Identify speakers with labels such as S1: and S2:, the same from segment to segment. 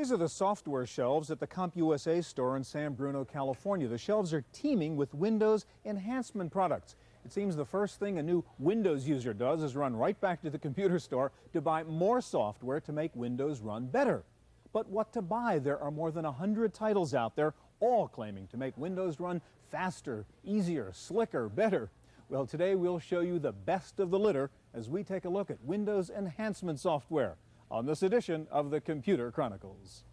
S1: These are the software shelves at the CompUSA store in San Bruno, California. The shelves are teeming with Windows enhancement products. It seems the first thing a new Windows user does is run right back to the computer store to buy more software to make Windows run better. But what to buy? There are more than 100 titles out there, all claiming to make Windows run faster, easier, slicker, better. Well, today we'll show you the best of the litter as we take a look at Windows enhancement software on this edition of the Computer Chronicles.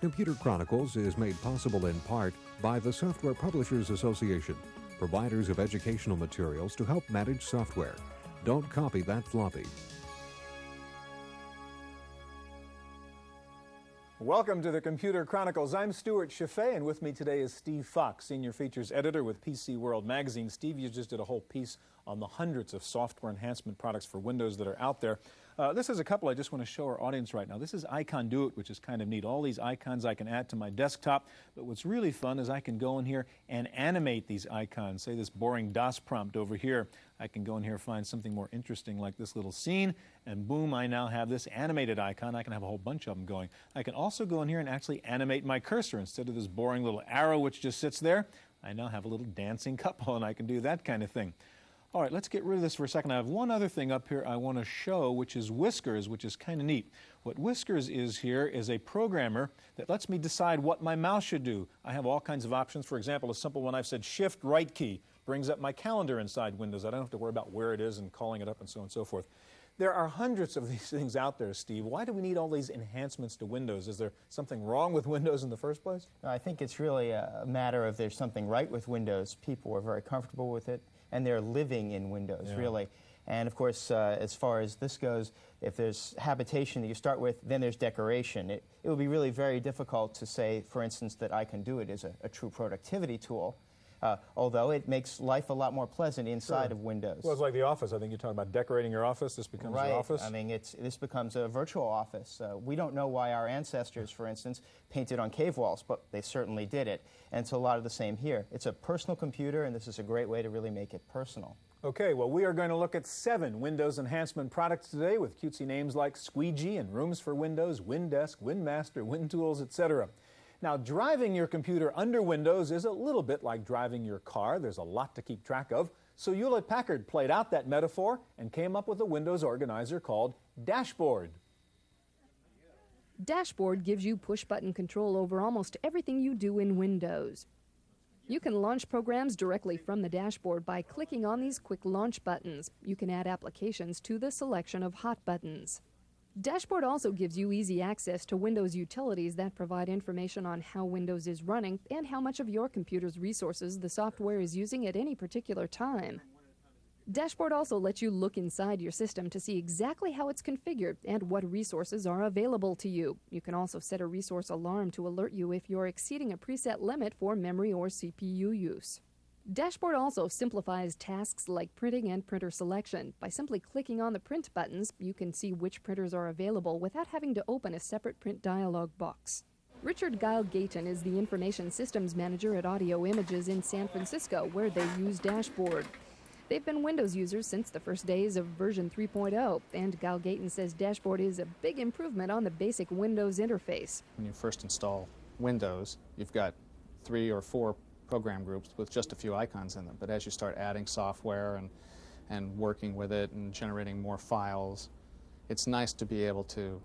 S2: Computer Chronicles is made possible in part by the Software Publishers Association, providers of educational materials to help manage software. Don't copy that floppy.
S1: Welcome to the Computer Chronicles. I'm Stuart Chaffee, and with me today is Steve Fox, Senior Features Editor with PC World Magazine. Steve, you just did a whole piece on the hundreds of software enhancement products for Windows that are out there. This is a couple I just want to show our audience right now. This is Icon Do It, which is kind of neat. All these icons I can add to my desktop, but what's really fun is I can go in here and animate these icons. Say this boring DOS prompt over here. I can go in here and find something more interesting like this little scene, and boom, I now have this animated icon. I can have a whole bunch of them going. I can also go in here and actually animate my cursor. Instead of this boring little arrow which just sits there, I now have a little dancing couple, and I can do that kind of thing. All right, let's get rid of this for a second. I have one other thing up here I want to show, which is Whiskers, which is kind of neat. What Whiskers is here is a programmer that lets me decide what my mouse should do. I have all kinds of options. For example, a simple one, I've said Shift right key brings up my calendar inside Windows. I don't have to worry about where it is and calling it up and so on and so forth. There are hundreds of these things out there, Steve. Why do we need all these enhancements to Windows? Is there something wrong with Windows in the first place?
S3: I think it's really a matter of there's something right with Windows. People are very comfortable with it, and they're living in Windows, really. And of course, as far as this goes, if there's habitation that you start with, then there's decoration. It would be really very difficult to say, for instance, that Icon Do It is a true productivity tool, although it makes life a lot more pleasant inside of Windows.
S1: Well, it's like the office. I think you're talking about decorating your office. This becomes your office.
S3: I mean, this becomes a virtual office. We don't know why our ancestors, for instance, painted on cave walls, but they certainly did it. And it's a lot of the same here. It's a personal computer, and this is a great way to really make it personal.
S1: Okay, well, we are going to look at 7 Windows enhancement products today with cutesy names like Squeegee and Rooms for Windows, WinDesk, WinMaster, WinTools, etc. Now, driving your computer under Windows is a little bit like driving your car. There's a lot to keep track of. So Hewlett-Packard played out that metaphor and came up with a Windows organizer called Dashboard.
S4: Dashboard gives you push-button control over almost everything you do in Windows. You can launch programs directly from the dashboard by clicking on these quick launch buttons. You can add applications to the selection of hot buttons. Dashboard also gives you easy access to Windows utilities that provide information on how Windows is running and how much of your computer's resources the software is using at any particular time. Dashboard also lets you look inside your system to see exactly how it's configured and what resources are available to you. You can also set a resource alarm to alert you if you're exceeding a preset limit for memory or CPU use. Dashboard also simplifies tasks like printing and printer selection. By simply clicking on the print buttons, you can see which printers are available without having to open a separate print dialog box. Richard Gale-Gayton is the Information Systems Manager at Audio Images in San Francisco, where they use Dashboard. They've been Windows users since the first days of version 3.0, and Gale-Gayton says Dashboard is a big improvement on the basic Windows interface.
S5: When you first install Windows, you've got 3 or 4 program groups with just a few icons in them. But as you start adding software and working with it and generating more files, it's nice to be able to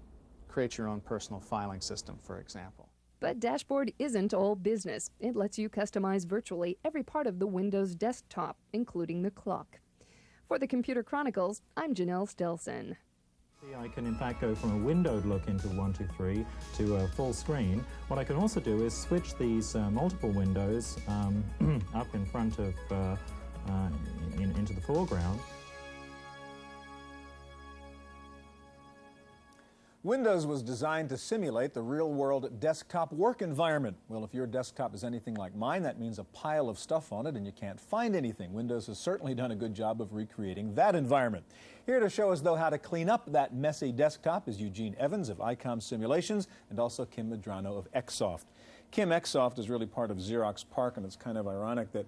S5: create your own personal filing system, for example.
S4: But Dashboard isn't all business. It lets you customize virtually every part of the Windows desktop, including the clock. For the Computer Chronicles, I'm Janelle Stelson.
S6: I can in fact go from a windowed look into 123 to a full screen. What I can also do is switch these multiple windows up in front of into the foreground.
S1: Windows was designed to simulate the real-world desktop work environment. Well, if your desktop is anything like mine, that means a pile of stuff on it and you can't find anything. Windows has certainly done a good job of recreating that environment. Here to show us, though, how to clean up that messy desktop is Eugene Evans of ICOM Simulations and also Kim Medrano of Xsoft. Kim, Xsoft is really part of Xerox PARC, and it's kind of ironic that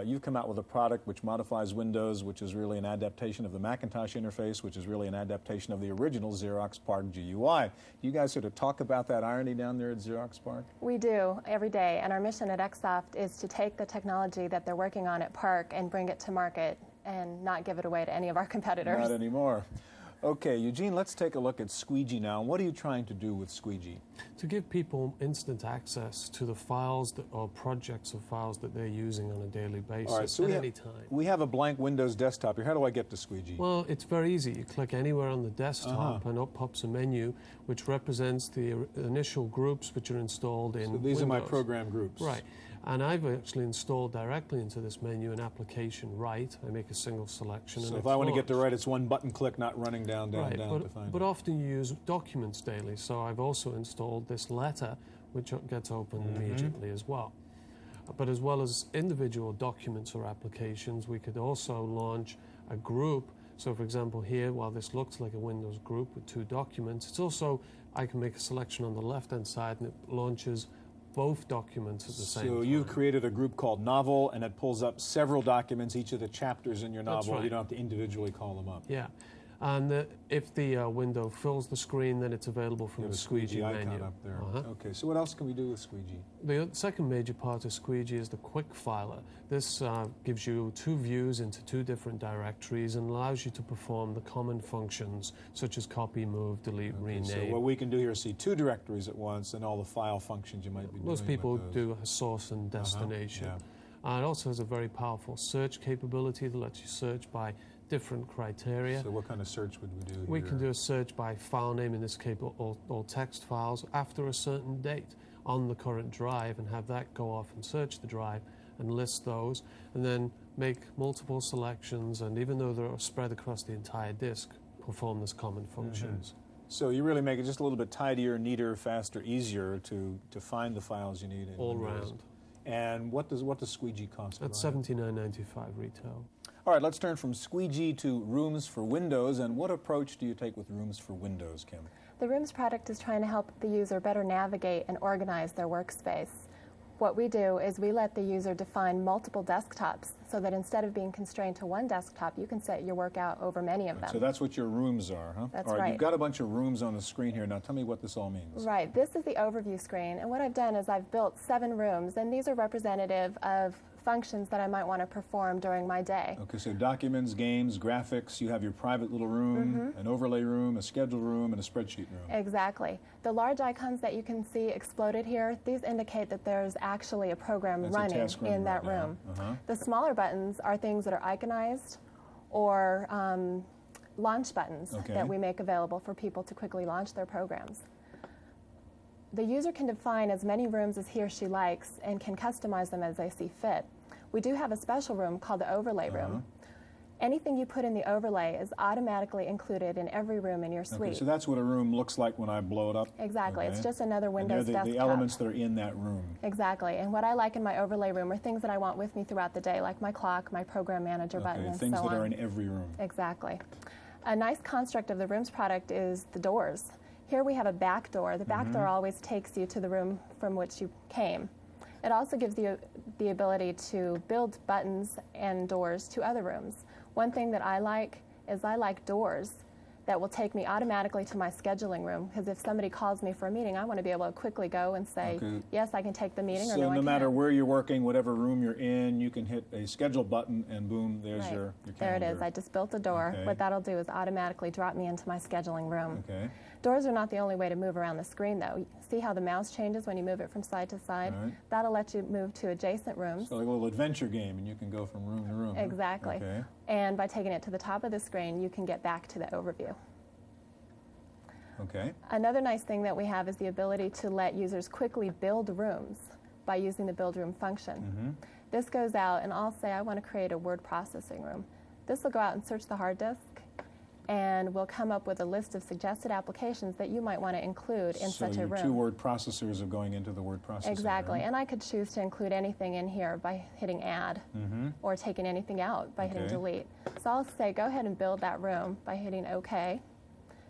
S1: you've come out with a product which modifies Windows, which is really an adaptation of the Macintosh interface, which is really an adaptation of the original Xerox PARC GUI. Do you guys sort of talk about that irony down there at Xerox PARC?
S7: We do, every day, and our mission at Xsoft is to take the technology that they're working on at PARC and bring it to market and not give it away to any of our competitors.
S1: Not anymore. Okay, Eugene, let's take a look at Squeegee now. What are you trying to do with Squeegee?
S8: To give people instant access to the files or projects of files that they're using on a daily basis.
S1: All right, so
S8: at any time.
S1: We have a blank Windows desktop here. How do I get to Squeegee?
S8: Well, it's very easy. You click anywhere on the desktop and up pops a menu which represents the initial groups which are installed in
S1: So these are my
S8: Windows.
S1: program groups.
S8: Right. And I've actually installed directly into this menu an application right. I make a single selection.
S1: So
S8: and
S1: if I want to get to
S8: launched.
S1: right, it's one button click, not running down to find
S8: But
S1: it.
S8: often you use documents daily, so I've also installed this letter, which gets opened immediately as well. But as well as individual documents or applications, we could also launch a group. So for example here, while this looks like a Windows group with two documents, it's also, I can make a selection on the left-hand side and it launches both documents at the same time.
S1: So you've created a group called Novel, and it pulls up several documents, each of the chapters in your
S8: That's
S1: novel.
S8: right.
S1: You don't have to individually call them up.
S8: Yeah. And if the window fills the screen, then it's available from
S1: You have
S8: the
S1: a Squeegee icon
S8: menu.
S1: up there. Okay, so what else can we do with Squeegee?
S8: The second major part of Squeegee is the quick filer. This gives you two views into two different directories and allows you to perform the common functions such as copy, move, delete, rename.
S1: So what we can do here is see two directories at once and all the file functions you might be doing.
S8: Most people
S1: with those.
S8: do a source and destination.
S1: Yeah.
S8: It also has a very powerful search capability that lets you search by different criteria.
S1: So what kind of search would we do here?
S8: We can do a search by file name, in this case all text files, after a certain date on the current drive, and have that go off and search the drive and list those, and then make multiple selections, and even though they're spread across the entire disk, perform this common functions.
S1: So you really make it just a little bit tidier, neater, faster, easier to find the files you need in
S8: All
S1: Windows.
S8: round.
S1: And what does Squeegee cost?
S8: At $79.95 retail.
S1: All right, let's turn from Squeegee to Rooms for Windows. And what approach do you take with Rooms for Windows, Kim?
S7: The Rooms product is trying to help the user better navigate and organize their workspace. What we do is we let the user define multiple desktops so that instead of being constrained to one desktop, you can set your work out over many of them.
S1: So that's what your rooms are, huh?
S7: That's
S1: all right.
S7: right.
S1: You've got a bunch of rooms on the screen here. Now tell me what this all means.
S7: Right. This is the overview screen, and what I've done is I've built 7 rooms, and these are representative of functions that I might want to perform during my day.
S1: Okay, so documents, games, graphics, you have your private little room, an overlay room, a schedule room, and a spreadsheet room.
S7: Exactly. The large icons that you can see exploded here, these indicate that there's actually a program
S1: That's a
S7: running
S1: task running
S7: in that
S1: right now.
S7: room.
S1: Uh-huh.
S7: The smaller buttons are things that are iconized or launch buttons that we make available for people to quickly launch their programs. The user can define as many rooms as he or she likes and can customize them as they see fit. We do have a special room called the overlay room. Anything you put in the overlay is automatically included in every room in your suite.
S1: Okay, so that's what a room looks like when I blow it up?
S7: Exactly.
S1: Okay.
S7: It's just another
S1: And
S7: Windows
S1: they're
S7: desktop.
S1: the elements that are in that room.
S7: Exactly. And what I like in my overlay room are things that I want with me throughout the day, like my clock, my program manager button, and
S1: things
S7: so
S1: that
S7: on.
S1: are in every room.
S7: Exactly. A nice construct of the Rooms product is the doors. Here we have a back door. The back door always takes you to the room from which you came. It also gives you the ability to build buttons and doors to other rooms. One thing that I like is I like doors that will take me automatically to my scheduling room, because if somebody calls me for a meeting, I want to be able to quickly go and say, yes, I can take the meeting, or
S1: So
S7: no, I
S1: no matter
S7: can't.
S1: where you're working, whatever room you're in, you can hit a schedule button and boom, there's
S7: Right.
S1: your
S7: There
S1: calendar.
S7: it is. I just built a door.
S1: Okay.
S7: What that'll do is automatically drop me into my scheduling room.
S1: Okay.
S7: Doors are not the only way to move around the screen, though. See how the mouse changes when you move it from side to side?
S1: Right.
S7: That'll let you move to adjacent rooms.
S1: So like a little adventure game, and you can go from room to room. huh?
S7: Exactly.
S1: Okay.
S7: And by taking it to the top of the screen, you can get back to the overview.
S1: Okay.
S7: Another nice thing that we have is the ability to let users quickly build rooms by using the build room function. This goes out, and I'll say I want to create a word processing room. This will go out and search the hard disk, and we'll come up with a list of suggested applications that you might want to include in such a room.
S1: So your 2 word processors are going into the word processing.
S7: Exactly,
S1: right?
S7: and I could choose to include anything in here by hitting add, or taking anything out by hitting delete. So I'll say go ahead and build that room by hitting OK.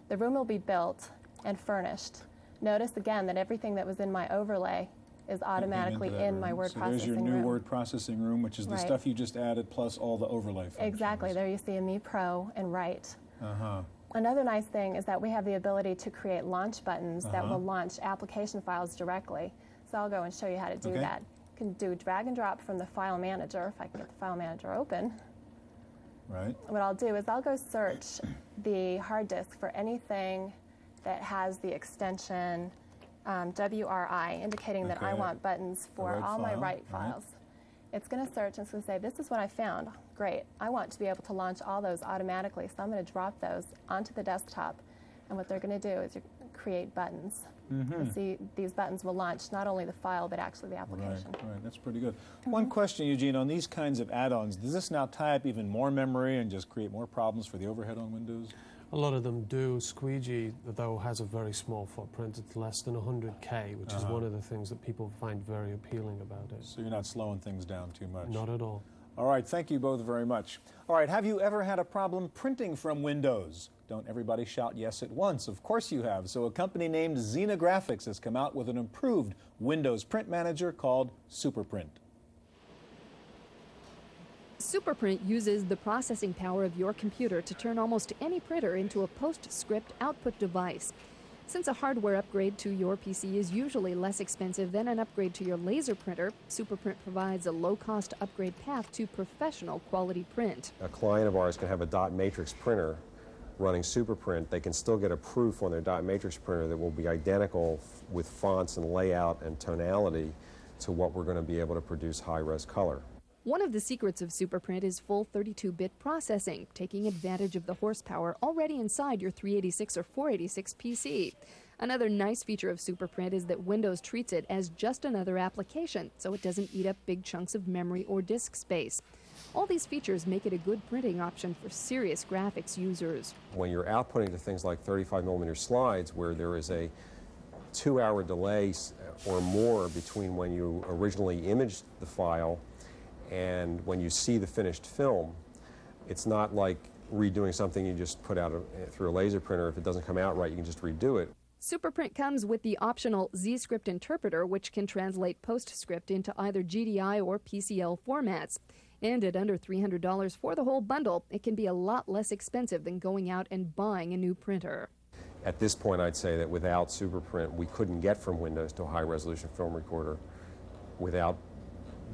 S7: The room will be built and furnished. Notice again that everything that was in my overlay is automatically in my word processing room.
S1: So there's your new word processing room, which is the stuff you just added plus all the overlay functions.
S7: Exactly, there you see a Me Pro and Write. Another nice thing is that we have the ability to create launch buttons that will launch application files directly. So I'll go and show you how to do that. You can do drag and drop from the file manager, if I can get the file manager open.
S1: Right.
S7: What I'll do is I'll go search the hard disk for anything that has the extension WRI, indicating that I want buttons for all my Write files. It's going to search and it's going to say, this is what I found. Great. I want to be able to launch all those automatically, so I'm going to drop those onto the desktop. And what they're going to do is create buttons. You see, these buttons will launch not only the file, but actually the application.
S1: Right, that's pretty good. One question, Eugene, on these kinds of add-ons, does this now tie up even more memory and just create more problems for the overhead on Windows?
S8: A lot of them do. Squeegee, though, has a very small footprint. It's less than 100K, which is one of the things that people find very appealing about it.
S1: So you're not slowing things down too much?
S8: Not at all.
S1: All right, thank you both very much. All right, have you ever had a problem printing from Windows? Don't everybody shout yes at once. Of course you have. So a company named Xena Graphics has come out with an improved Windows print manager called SuperPrint.
S4: SuperPrint uses the processing power of your computer to turn almost any printer into a PostScript output device. Since a hardware upgrade to your PC is usually less expensive than an upgrade to your laser printer, SuperPrint provides a low-cost upgrade path to professional quality print.
S9: A client of ours can have a dot matrix printer running SuperPrint. They can still get a proof on their dot matrix printer that will be identical with fonts and layout and tonality to what we're going to be able to produce high-res color.
S4: One of the secrets of SuperPrint is full 32-bit processing, taking advantage of the horsepower already inside your 386 or 486 PC. Another nice feature of SuperPrint is that Windows treats it as just another application, so it doesn't eat up big chunks of memory or disk space. All these features make it a good printing option for serious graphics users.
S9: When you're outputting to things like 35mm slides, where there is a 2-hour delay or more between when you originally imaged the file and when you see the finished film, it's not like redoing something you just put out through a laser printer. If it doesn't come out right, you can just redo it.
S4: SuperPrint comes with the optional ZScript interpreter, which can translate PostScript into either GDI or PCL formats. And at under $300 for the whole bundle, it can be a lot less expensive than going out and buying a new printer.
S9: At this point, I'd say that without SuperPrint, we couldn't get from Windows to a high-resolution film recorder without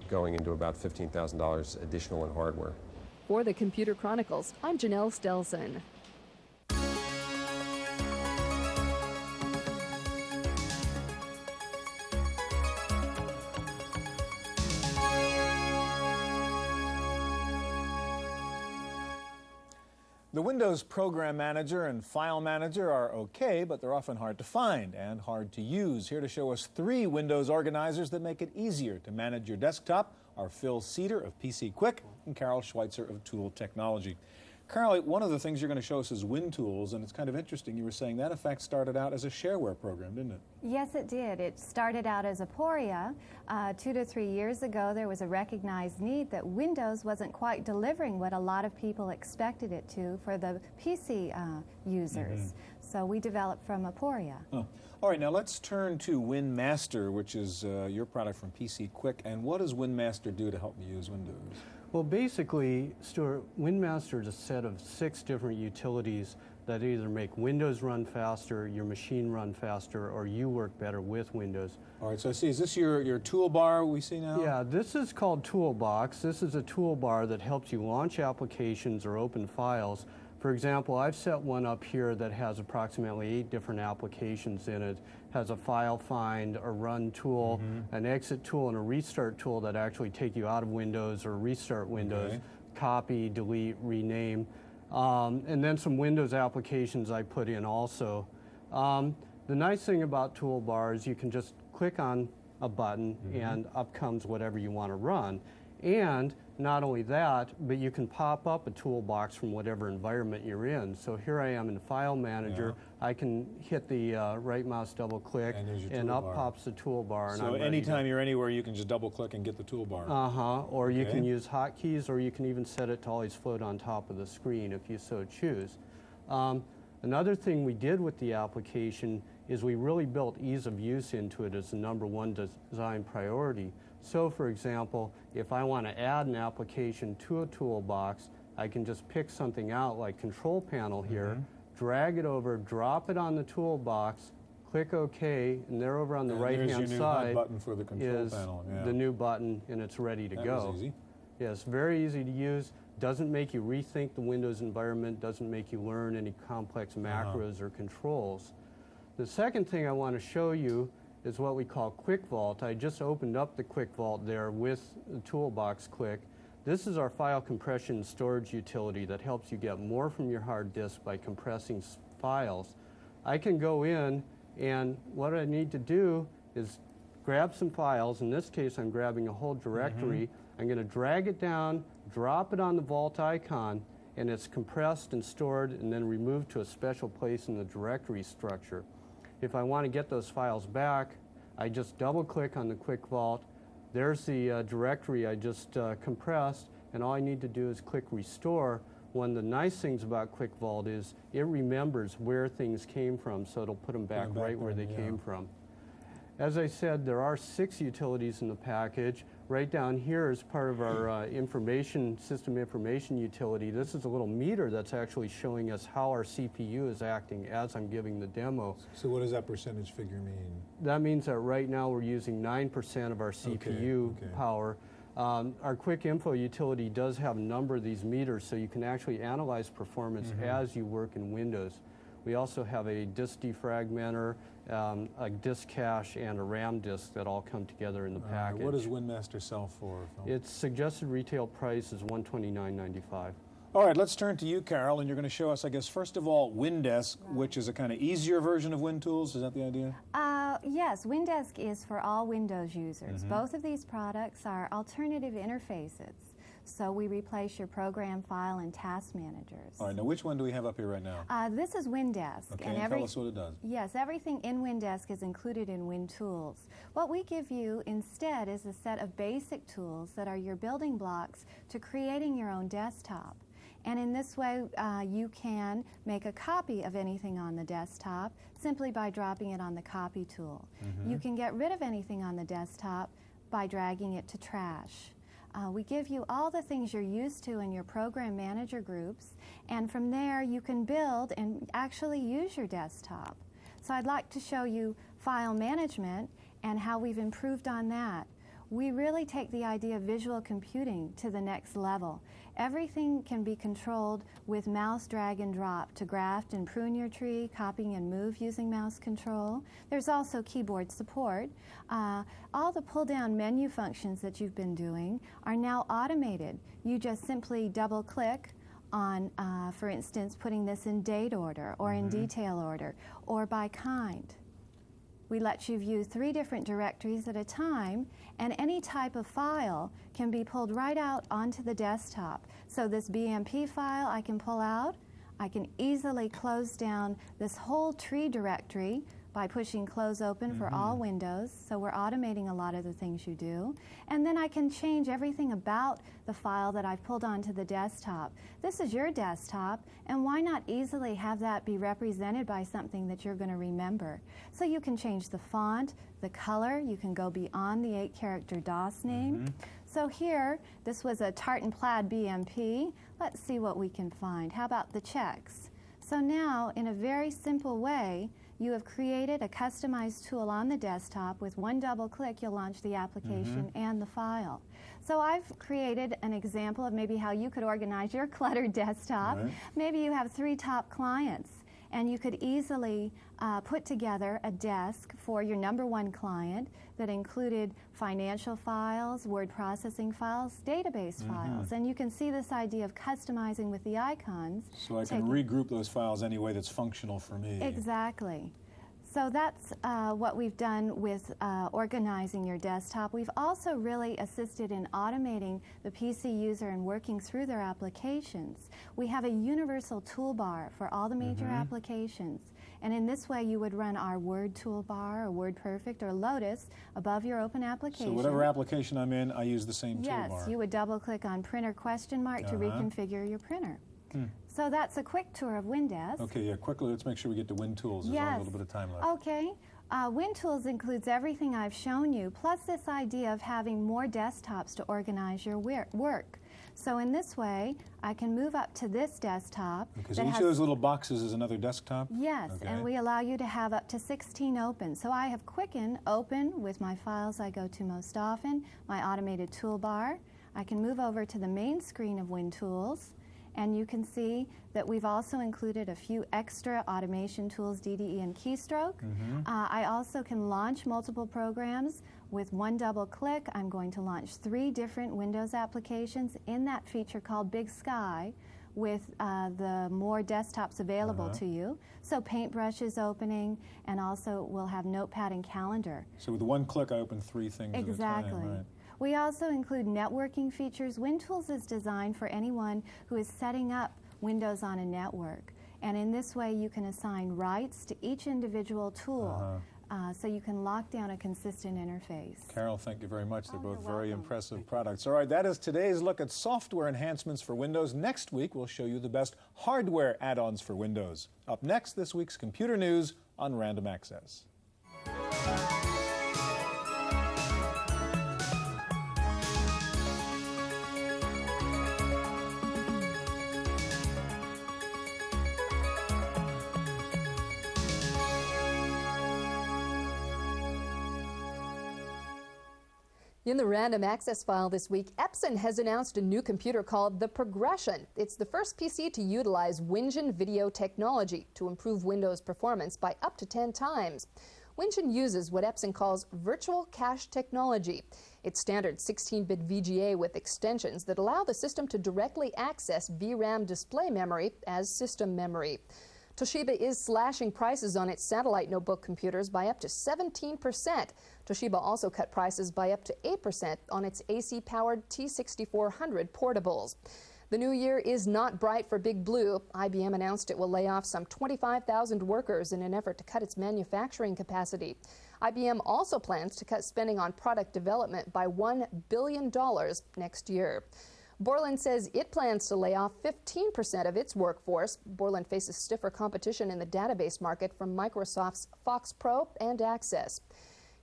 S9: going into about $15,000 additional in hardware.
S4: For the Computer Chronicles, I'm Janelle Stelson.
S1: The Windows Program Manager and File Manager are okay, but they're often hard to find and hard to use. Here to show us 3 Windows organizers that make it easier to manage your desktop are Phil Cedar of PC Quick and Carol Schweitzer of Tool Technology. Carol, one of the things you're going to show us is WinTools, and it's kind of interesting. You were saying that, in fact, started out as a shareware program, didn't it?
S10: Yes, it did. It started out as Aporia. 2 to 3 years ago, there was a recognized need that Windows wasn't quite delivering what a lot of people expected it to for the PC users. So we developed from Aporia.
S1: Oh. All right, now let's turn to WinMaster, which is your product from PC Quick. And what does WinMaster do to help me use Windows?
S11: Well, basically, Stuart, WinMaster is a set of 6 different utilities that either make Windows run faster, your machine run faster, or you work better with Windows.
S1: All right, so I see, is this your toolbar we see now?
S11: Yeah, this is called Toolbox. This is a toolbar that helps you launch applications or open files. For example, I've set one up here that has approximately 8 different applications in it. Has a file find, a run tool, an exit tool, and a restart tool that actually take you out of Windows or restart Windows, copy, delete, rename, and then some Windows applications I put in also. The nice thing about Toolbar is you can just click on a button and up comes whatever you want to run. And Not only that, but you can pop up a toolbox from whatever environment you're in. So here I am in File Manager.
S1: Yeah.
S11: I can hit the right mouse double click, and up pops the toolbar.
S1: So anytime you're anywhere, you can just double click and get the toolbar.
S11: Or you can use hotkeys, or you can even set it to always float on top of the screen if you so choose. Another thing we did with the application is we really built ease of use into it as the #1 design priority. So for example, if I want to add an application to a toolbox, I can just pick something out like Control Panel here, drag it over, drop it on the toolbox, click OK, and there over on the right-hand side
S1: button for the control
S11: is
S1: panel.
S11: the new button, and it's ready to go.
S1: That was easy.
S11: Yes, very easy to use. Doesn't make you rethink the Windows environment, doesn't make you learn any complex macros or controls. The second thing I want to show you is what we call Quick Vault. I just opened up the Quick Vault there with the toolbox click. This is our file compression and storage utility that helps you get more from your hard disk by compressing files. I can go in, and what I need to do is grab some files. In this case, I'm grabbing a whole directory. I'm going to drag it down, drop it on the Vault icon, and it's compressed and stored and then removed to a special place in the directory structure. If I want to get those files back, I just double-click on the Quick Vault. There's the directory I just compressed, and all I need to do is click Restore. One of the nice things about Quick Vault is it remembers where things came from, so it'll put them back right where they came from. As I said, there are 6 utilities in the package. Right down here is part of our system information utility. This is a little meter that's actually showing us how our CPU is acting as I'm giving the demo.
S1: So what does that percentage figure mean?
S11: That means that right now we're using 9% of our CPU power. Our Quick Info utility does have a number of these meters, so you can actually analyze performance as you work in Windows. We also have a disk defragmenter, a disk cache, and a RAM disk that all come together in the package.
S1: What does WinMaster sell for, Phil?
S11: Its suggested retail price is $129.95.
S1: All right, let's turn to you, Carol, and you're going to show us, I guess, first of all, Windesk, which is a kind of easier version of WinTools. Is that the idea?
S10: Yes, Windesk is for all Windows users. Both of these products are alternative interfaces. So we replace your program, file, and task managers.
S1: All right, now which one do we have up here right now?
S10: This is Windesk.
S1: Okay, and tell us what it does.
S10: Yes, everything in Windesk is included in WinTools. What we give you instead is a set of basic tools that are your building blocks to creating your own desktop. And in this way, you can make a copy of anything on the desktop simply by dropping it on the copy tool. You can get rid of anything on the desktop by dragging it to trash. We give you all the things you're used to in your program manager groups, and from there you can build and actually use your desktop. So I'd like to show you file management and how we've improved on that. We really take the idea of visual computing to the next level. Everything can be controlled with mouse drag and drop to graft and prune your tree, copying and move using mouse control. There's also keyboard support. All the pull-down menu functions that you've been doing are now automated. You just simply double-click on, for instance, putting this in date order or in detail order or by kind. We let you view 3 different directories at a time, and any type of file can be pulled right out onto the desktop. So this BMP file I can pull out. I can easily close down this whole tree directory by pushing close open for all windows. So we're automating a lot of the things you do. And then I can change everything about the file that I've pulled onto the desktop. This is your desktop, and why not easily have that be represented by something that you're going to remember? So you can change the font, the color, you can go beyond the 8-character DOS name. So here, this was a tartan plaid BMP. Let's see what we can find. How about the checks? So now, in a very simple way, you have created a customized tool on the desktop. With one double click, you'll launch the application and the file. So I've created an example of maybe how you could organize your cluttered desktop. Maybe you have 3 top clients, and you could easily put together a desk for your #1 client that included financial files, word processing files, database files. And you can see this idea of customizing with the icons.
S1: So I can regroup those files any way that's functional for me.
S10: Exactly. So that's what we've done with organizing your desktop. We've also really assisted in automating the PC user and working through their applications. We have a universal toolbar for all the major applications. And in this way, you would run our Word toolbar, or WordPerfect, or Lotus above your open application.
S1: So whatever application I'm in, I use the same toolbar.
S10: Yes, you would double-click on Printer ? To reconfigure your printer. So that's a quick tour of Windesk.
S1: Okay, yeah, quickly, let's make sure we get to WinTools. There's only a little bit of time left.
S10: Okay. WinTools includes everything I've shown you, plus this idea of having more desktops to organize your work. So in this way, I can move up to this desktop.
S1: Okay, so each of those little boxes is another desktop?
S10: Yes, and we allow you to have up to 16 open. So I have Quicken open with my files I go to most often, my automated toolbar. I can move over to the main screen of WinTools, and you can see that we've also included a few extra automation tools, DDE and keystroke. I also can launch multiple programs. With one double click, I'm going to launch 3 different Windows applications in that feature called Big Sky, with the more desktops available to you. So Paintbrush is opening, and also we'll have Notepad and Calendar.
S1: So with one click, I open 3 things at a time, right?
S10: We also include networking features. WinTools is designed for anyone who is setting up Windows on a network. And in this way, you can assign rights to each individual tool. So you can lock down a consistent interface.
S1: Carol, thank you very much. They're both very impressive products. All right, that is today's look at software enhancements for Windows. Next week, we'll show you the best hardware add-ons for Windows. Up next, this week's computer news on Random Access.
S4: In the Random Access file this week, Epson has announced a new computer called the Progression. It's the first PC to utilize Wingen video technology to improve Windows performance by up to 10 times. Wingen uses what Epson calls virtual cache technology. It's standard 16-bit VGA with extensions that allow the system to directly access VRAM display memory as system memory. Toshiba is slashing prices on its satellite notebook computers by up to 17%. Toshiba also cut prices by up to 8% on its AC-powered T6400 portables. The new year is not bright for Big Blue. IBM announced it will lay off some 25,000 workers in an effort to cut its manufacturing capacity. IBM also plans to cut spending on product development by $1 billion next year. Borland says it plans to lay off 15% of its workforce. Borland faces stiffer competition in the database market from Microsoft's Fox Pro and Access.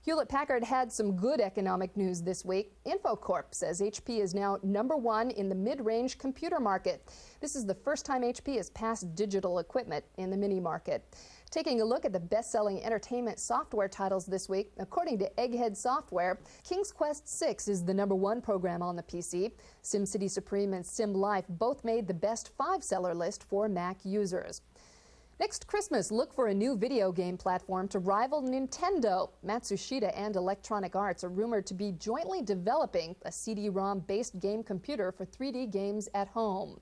S4: Hewlett-Packard had some good economic news this week. Infocorp says HP is now #1 in the mid-range computer market. This is the first time HP has passed digital equipment in the mini market. Taking a look at the best-selling entertainment software titles this week, according to Egghead Software, King's Quest VI is the #1 program on the PC. SimCity Supreme and Sim Life both made the best 5-seller list for Mac users. Next Christmas, look for a new video game platform to rival Nintendo. Matsushita and Electronic Arts are rumored to be jointly developing a CD-ROM-based game computer for 3D games at home.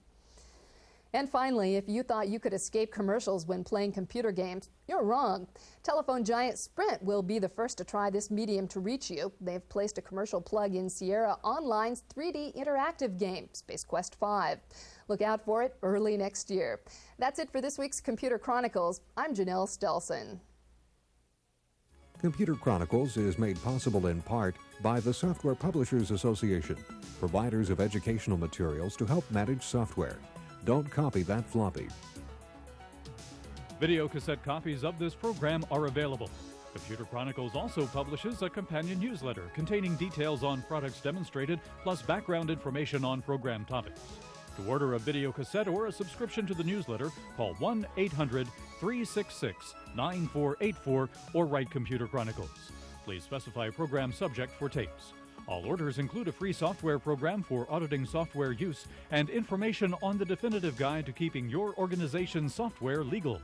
S4: And finally, if you thought you could escape commercials when playing computer games, you're wrong. Telephone giant Sprint will be the first to try this medium to reach you. They've placed a commercial plug in Sierra Online's 3D interactive game, Space Quest 5. Look out for it early next year. That's it for this week's Computer Chronicles. I'm Janelle Stelson.
S2: Computer Chronicles is made possible in part by the Software Publishers Association, providers of educational materials to help manage software. Don't copy that floppy.
S12: Video cassette copies of this program are available. Computer Chronicles also publishes a companion newsletter containing details on products demonstrated, plus background information on program topics. To order a video cassette or a subscription to the newsletter, call 1-800-366-9484 or write Computer Chronicles. Please specify program subject for tapes. All orders include a free software program for auditing software use and information on the definitive guide to keeping your organization's software legal.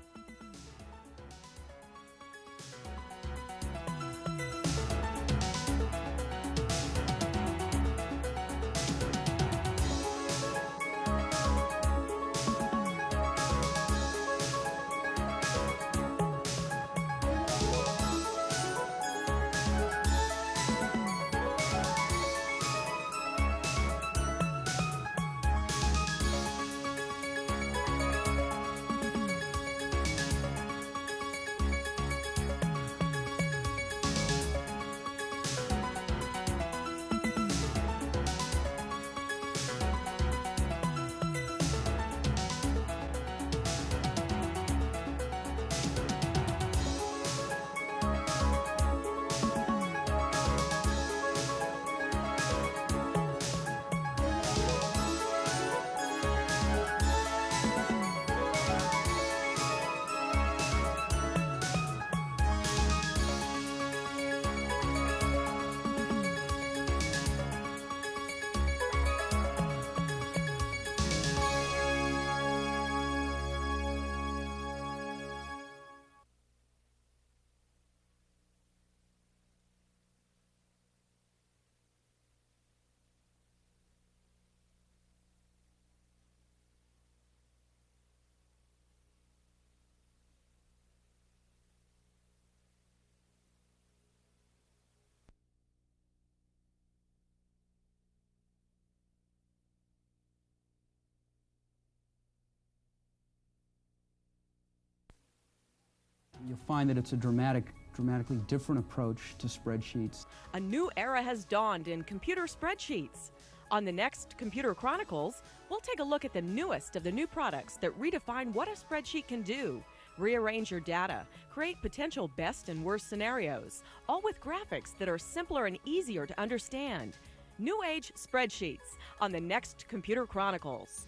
S13: You'll find that it's a dramatically different approach to spreadsheets.
S14: A new era has dawned in computer spreadsheets. On the next Computer Chronicles, we'll take a look at the newest of the new products that redefine what a spreadsheet can do. Rearrange your data, create potential best and worst scenarios, all with graphics that are simpler and easier to understand. New Age Spreadsheets on the next Computer Chronicles.